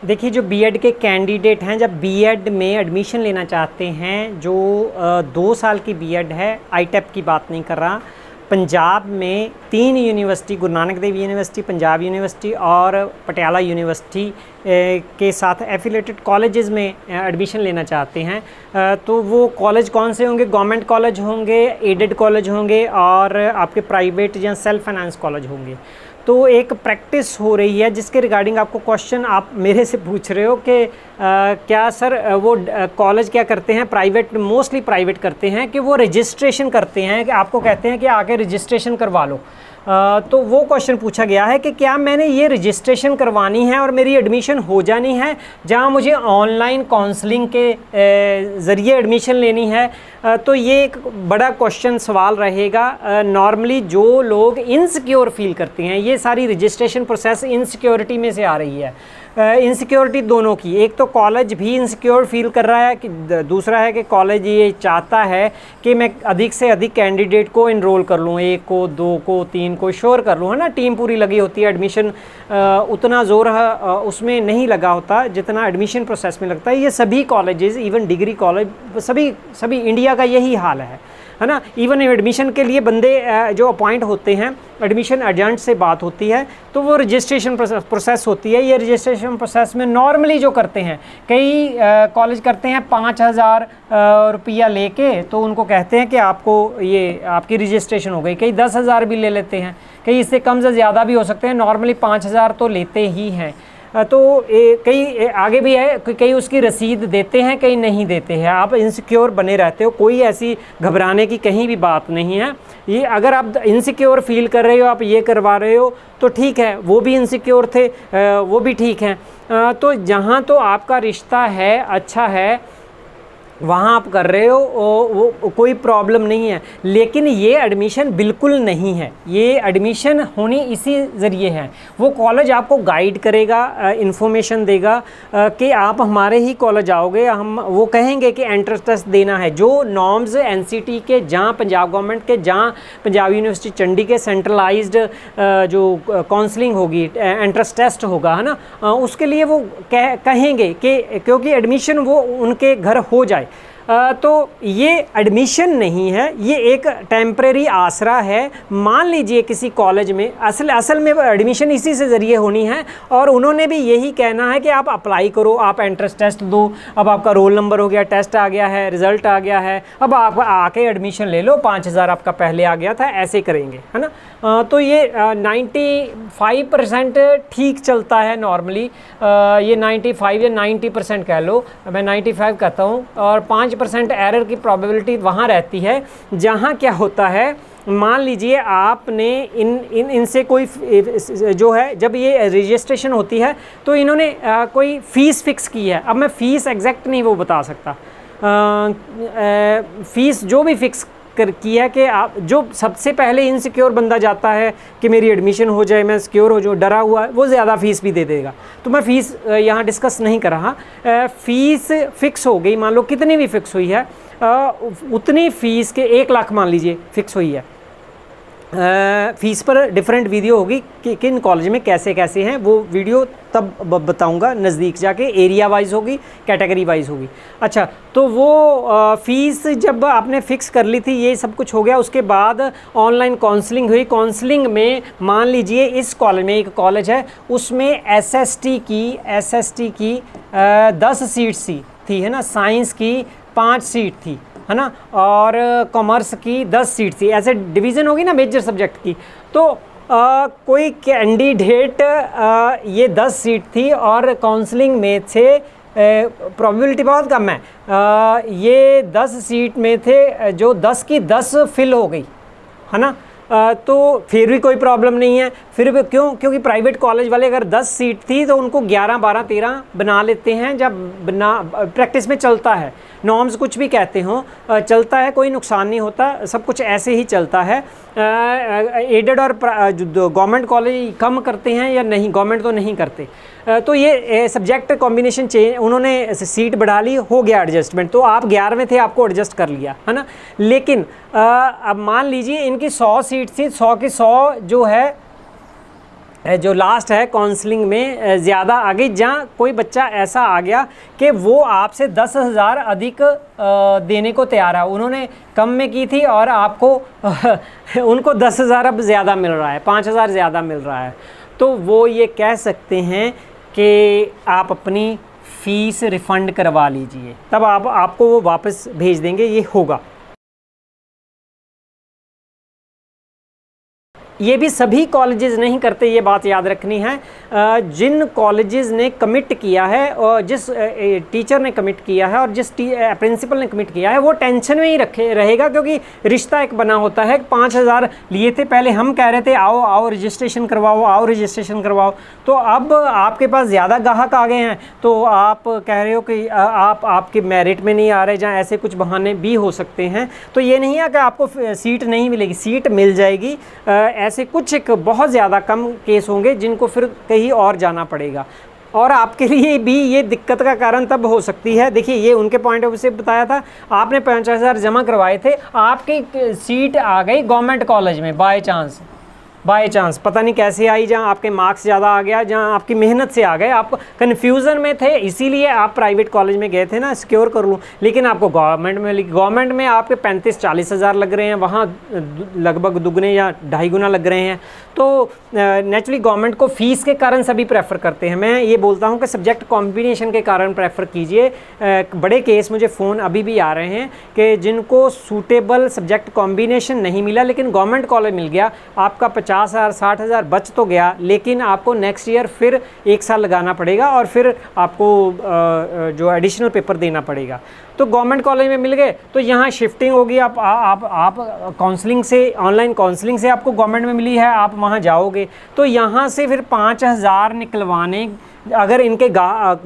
देखिए, जो बीएड के कैंडिडेट हैं, जब बीएड में एडमिशन लेना चाहते हैं, जो 2 साल की बीएड है, आईटेप की बात नहीं कर रहा, पंजाब में 3 university, Guru Nanak Dev university, Punjab university और पटियाला यूनिवर्सिटी के साथ एफिलेटेड कॉलेजेस में एडमिशन लेना चाहते हैं, तो वो कॉलेज कौन से होंगे? गवर्नमेंट कॉलेज होंगे, एडेड कॉलेज होंगे और आपके प्राइवेट या सेल्फ फाइनेंस कॉलेज होंगे। तो एक प्रैक्टिस हो रही है जिसके रिगार्डिंग आपको क्वेश्चन आप मेरे से पूछ रहे हो कि क्या सर वो कॉलेज क्या करते हैं, प्राइवेट, मोस्टली प्राइवेट करते हैं कि वो रजिस्ट्रेशन करते हैं, कि आपको कहते हैं कि आके रजिस्ट्रेशन करवा लो। तो वो क्वेश्चन पूछा गया है कि क्या मैंने ये रजिस्ट्रेशन करवानी है और मेरी एडमिशन हो जानी है, जहाँ मुझे ऑनलाइन काउंसलिंग के ज़रिए एडमिशन लेनी है। तो ये एक बड़ा क्वेश्चन सवाल रहेगा। नॉर्मली जो लोग इनसिक्योर फील करते हैं, ये सारी रजिस्ट्रेशन प्रोसेस इनसिक्योरिटी में से आ रही है। इनसिक्योरिटी दोनों की, एक तो कॉलेज भी इनसिक्योर फील कर रहा है, कि दूसरा है कि कॉलेज ये चाहता है कि मैं अधिक से अधिक कैंडिडेट को इनरोल कर लूँ, 1 को, 2 को, 3 को श्योर कर लूँ, है ना। टीम पूरी लगी होती है, एडमिशन उतना ज़ोर उसमें नहीं लगा होता जितना एडमिशन प्रोसेस में लगता है। ये सभी कॉलेजेस, इवन डिग्री कॉलेज, सभी इंडिया का यही हाल है ना। इवन एडमिशन के लिए बंदे जो अपॉइंट होते हैं, एडमिशन एजेंट से बात होती है, तो वो रजिस्ट्रेशन प्रोसेस होती है। ये रजिस्ट्रेशन प्रोसेस में नॉर्मली जो करते हैं, कई कॉलेज करते हैं 5,000 रुपया लेके, तो उनको कहते हैं कि आपको ये आपकी रजिस्ट्रेशन हो गई। कई 10,000 भी ले लेते हैं, कई इससे कम से ज़्यादा भी हो सकते हैं, नॉर्मली 5,000 तो लेते ही हैं। तो कई आगे भी है, कई उसकी रसीद देते हैं, कई नहीं देते हैं। आप इनसिक्योर बने रहते हो, कोई ऐसी घबराने की कहीं भी बात नहीं है। ये अगर आप इनसिक्योर फील कर रहे हो, आप ये करवा रहे हो, तो ठीक है, वो भी इनसिक्योर थे, वो भी ठीक है। तो जहाँ तो आपका रिश्ता है, अच्छा है, वहाँ आप कर रहे हो, वो कोई प्रॉब्लम नहीं है। लेकिन ये एडमिशन बिल्कुल नहीं है, ये एडमिशन होनी इसी ज़रिए है। वो कॉलेज आपको गाइड करेगा, इन्फॉर्मेशन देगा कि आप हमारे ही कॉलेज आओगे, हम वो कहेंगे कि एंट्रेंस टेस्ट देना है, जो नॉर्म्स एनसीटी के, जहाँ पंजाब गवर्नमेंट के, जहाँ पंजाब यूनिवर्सिटी चंडी के सेंट्रलाइज्ड जो काउंसलिंग होगी, एंट्रेंस टेस्ट होगा, है ना, उसके लिए वो कहेंगे कि क्योंकि एडमिशन वो उनके घर हो जाए। तो ये एडमिशन नहीं है, ये एक टेम्परेरी आसरा है। मान लीजिए किसी कॉलेज में असल में एडमिशन इसी से ज़रिए होनी है, और उन्होंने भी यही कहना है कि आप अप्लाई करो, आप एंट्रेंस टेस्ट दो, अब आपका रोल नंबर हो गया, टेस्ट आ गया है, रिज़ल्ट आ गया है, अब आप आके एडमिशन ले लो, 5,000 आपका पहले आ गया था, ऐसे करेंगे, है ना। तो ये 95% ठीक चलता है नॉर्मली। ये 95 या 90% कह लो, मैं 95 कहता हूँ, और 5% एरर की प्रोबेबिलिटी वहाँ रहती है, जहाँ क्या होता है, मान लीजिए आपने इनसे कोई जो है, जब ये रजिस्ट्रेशन होती है तो इन्होंने कोई फ़ीस फ़िक्स की है। अब मैं फ़ीस एग्जैक्ट नहीं वो बता सकता, फ़ीस जो भी फ़िक्स की है कि आप, जो सबसे पहले इनसिक्योर बंदा जाता है कि मेरी एडमिशन हो जाए, मैं सिक्योर हो जाऊँ, डरा हुआ, वो ज़्यादा फ़ीस भी दे देगा। तो मैं फ़ीस यहाँ डिस्कस नहीं कर रहा। फ़ीस फ़िक्स हो गई, मान लो कितनी भी फ़िक्स हुई है, उतनी फ़ीस के 1 लाख मान लीजिए फ़िक्स हुई है। फ़ीस पर डिफरेंट वीडियो होगी कि किन कॉलेज में कैसे कैसे हैं, वो वीडियो तब बताऊंगा, नज़दीक जाके एरिया वाइज होगी, कैटेगरी वाइज होगी। अच्छा, तो वो फ़ीस जब आपने फ़िक्स कर ली थी, ये सब कुछ हो गया, उसके बाद ऑनलाइन काउंसलिंग हुई। काउंसलिंग में मान लीजिए इस कॉलेज में, एक कॉलेज है, उसमें एसएसटी की 10 सीट्स थी, है ना, साइंस की 5 सीट थी, है ना, और कॉमर्स की 10 सीट थी। ऐसे डिवीज़न होगी ना मेजर सब्जेक्ट की। तो कोई कैंडिडेट, ये 10 सीट थी और काउंसलिंग में थे, प्रोबेबिलिटी बहुत कम है, ये 10 सीट में थे, जो 10 की 10 फिल हो गई, है ना। तो फिर भी कोई प्रॉब्लम नहीं है। फिर भी क्यों? क्योंकि प्राइवेट कॉलेज वाले अगर 10 सीट थी तो उनको 11, 12, 13 बना लेते हैं, जब बना प्रैक्टिस में चलता है, नॉर्म्स कुछ भी कहते हो, चलता है, कोई नुकसान नहीं होता, सब कुछ ऐसे ही चलता है। एडेड और गवर्नमेंट कॉलेज कम करते हैं या नहीं? गवर्नमेंट तो नहीं करते। तो ये सब्जेक्ट कॉम्बिनेशन चेंज, उन्होंने सीट बढ़ा ली, हो गया एडजस्टमेंट। तो आप 11वें थे, आपको एडजस्ट कर लिया, है ना। लेकिन अब मान लीजिए इनकी 100 सीट थी, 100 की 100 जो है जो लास्ट है काउंसलिंग में ज़्यादा आगे, जहाँ कोई बच्चा ऐसा आ गया कि वो आपसे 10,000 अधिक देने को तैयार है, उन्होंने कम में की थी और आपको उनको 10,000 अब ज़्यादा मिल रहा है, 5,000 ज़्यादा मिल रहा है, तो वो ये कह सकते हैं कि आप अपनी फ़ीस रिफ़ंड करवा लीजिए, तब आपको वो वापस भेज देंगे, ये होगा। ये भी सभी कॉलेजेस नहीं करते, ये बात याद रखनी है। जिन कॉलेजेस ने कमिट किया है और जिस टीचर ने कमिट किया है और जिस प्रिंसिपल ने कमिट किया है, वो टेंशन में ही रहेगा, क्योंकि रिश्ता एक बना होता है। 5,000 लिए थे, पहले हम कह रहे थे आओ आओ रजिस्ट्रेशन करवाओ, आओ रजिस्ट्रेशन करवाओ, तो अब आपके पास ज़्यादा ग्राहक आ गए हैं, तो आप कह रहे हो कि आपके मेरिट में नहीं आ रहे, जहाँ ऐसे कुछ बहाने भी हो सकते हैं। तो ये नहीं है कि आपको सीट नहीं मिलेगी, सीट मिल जाएगी। ऐसे कुछ एक बहुत ज़्यादा कम केस होंगे जिनको फिर कहीं और जाना पड़ेगा, और आपके लिए भी ये दिक्कत का कारण तब हो सकती है। देखिए, ये उनके पॉइंट ऑफ व्यू से बताया था, आपने 50,000 जमा करवाए थे, आपकी सीट आ गई गवर्नमेंट कॉलेज में बाय चांस पता नहीं कैसे आई, जहाँ आपके मार्क्स ज़्यादा आ गया, जहाँ आपकी मेहनत से आ गए, आप कन्फ्यूज़न में थे, इसीलिए आप प्राइवेट कॉलेज में गए थे ना, सिक्योर कर लूँ, लेकिन आपको गवर्नमेंट में आपके 35-40 हज़ार लग रहे हैं, वहाँ लगभग दुगने या 2.5 गुना लग रहे हैं। तो नेचुरली गवर्नमेंट को फ़ीस के कारण सभी प्रेफर करते हैं। मैं ये बोलता हूँ कि सब्जेक्ट कॉम्बिनेशन के कारण प्रेफर कीजिए। बड़े केस मुझे फ़ोन अभी भी आ रहे हैं कि जिनको सूटेबल सब्जेक्ट कॉम्बिनेशन नहीं मिला, लेकिन गवर्नमेंट कॉलेज मिल गया, आपका 50,000 60,000 बच तो गया, लेकिन आपको नेक्स्ट ईयर फिर 1 साल लगाना पड़ेगा और फिर आपको जो एडिशनल पेपर देना पड़ेगा। तो गवर्नमेंट कॉलेज में मिल गए तो यहाँ शिफ्टिंग होगी, आप काउंसलिंग से, ऑनलाइन काउंसलिंग से आपको गवर्नमेंट में मिली है, आप वहाँ जाओगे तो यहाँ से फिर 5,000 निकलवाने, अगर इनके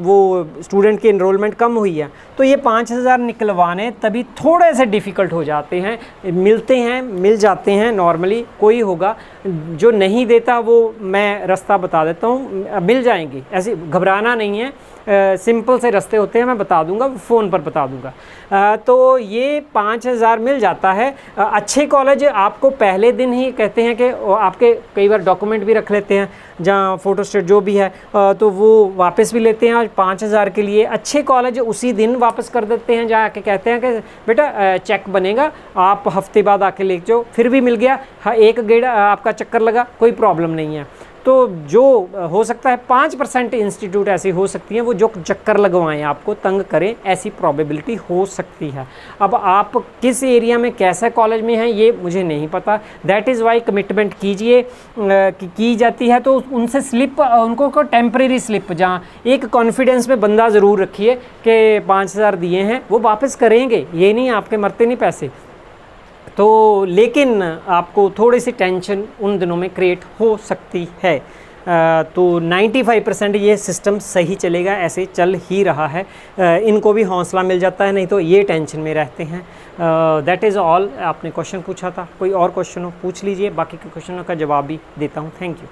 वो स्टूडेंट की इनरोलमेंट कम हुई है तो ये 5,000 निकलवाने तभी थोड़े से डिफ़िकल्ट हो जाते हैं। मिल जाते हैं नॉर्मली, कोई होगा जो नहीं देता, वो मैं रास्ता बता देता हूँ, मिल जाएंगी, ऐसे घबराना नहीं है। सिंपल से रास्ते होते हैं, मैं बता दूंगा, फ़ोन पर बता दूंगा। तो ये 5,000 मिल जाता है। अच्छे कॉलेज आपको पहले दिन ही कहते हैं कि आपके कई बार डॉक्यूमेंट भी रख लेते हैं, जहाँ फ़ोटोस्टेट जो भी है, तो वो वापस भी लेते हैं, और 5,000 के लिए अच्छे कॉलेज उसी दिन वापस कर देते हैं, जहाँ आके कहते हैं कि बेटा चेक बनेगा, आप हफ्ते बाद आके ले जाओ, फिर भी मिल गया। हाँ, एक गेड़ आपका चक्कर लगा, कोई प्रॉब्लम नहीं है। तो जो हो सकता है 5% इंस्टीट्यूट ऐसी हो सकती हैं वो जो चक्कर लगवाएं, आपको तंग करें, ऐसी प्रोबेबिलिटी हो सकती है। अब आप किस एरिया में कैसा कॉलेज में हैं ये मुझे नहीं पता, दैट इज़ वाई कमिटमेंट कीजिए की जाती है तो उनसे स्लिप, उनको को टेम्परेरी स्लिप, जहाँ एक कॉन्फिडेंस में बंदा ज़रूर रखिए कि 5,000 दिए हैं, वो वापस करेंगे, ये नहीं आपके मरते नहीं पैसे। तो लेकिन आपको थोड़ी सी टेंशन उन दिनों में क्रिएट हो सकती है। तो 95% ये सिस्टम सही चलेगा, ऐसे चल ही रहा है। इनको भी हौसला मिल जाता है, नहीं तो ये टेंशन में रहते हैं। That is all. आपने क्वेश्चन पूछा था, कोई और क्वेश्चन हो पूछ लीजिए, बाकी के क्वेश्चनों का जवाब भी देता हूँ। Thank you.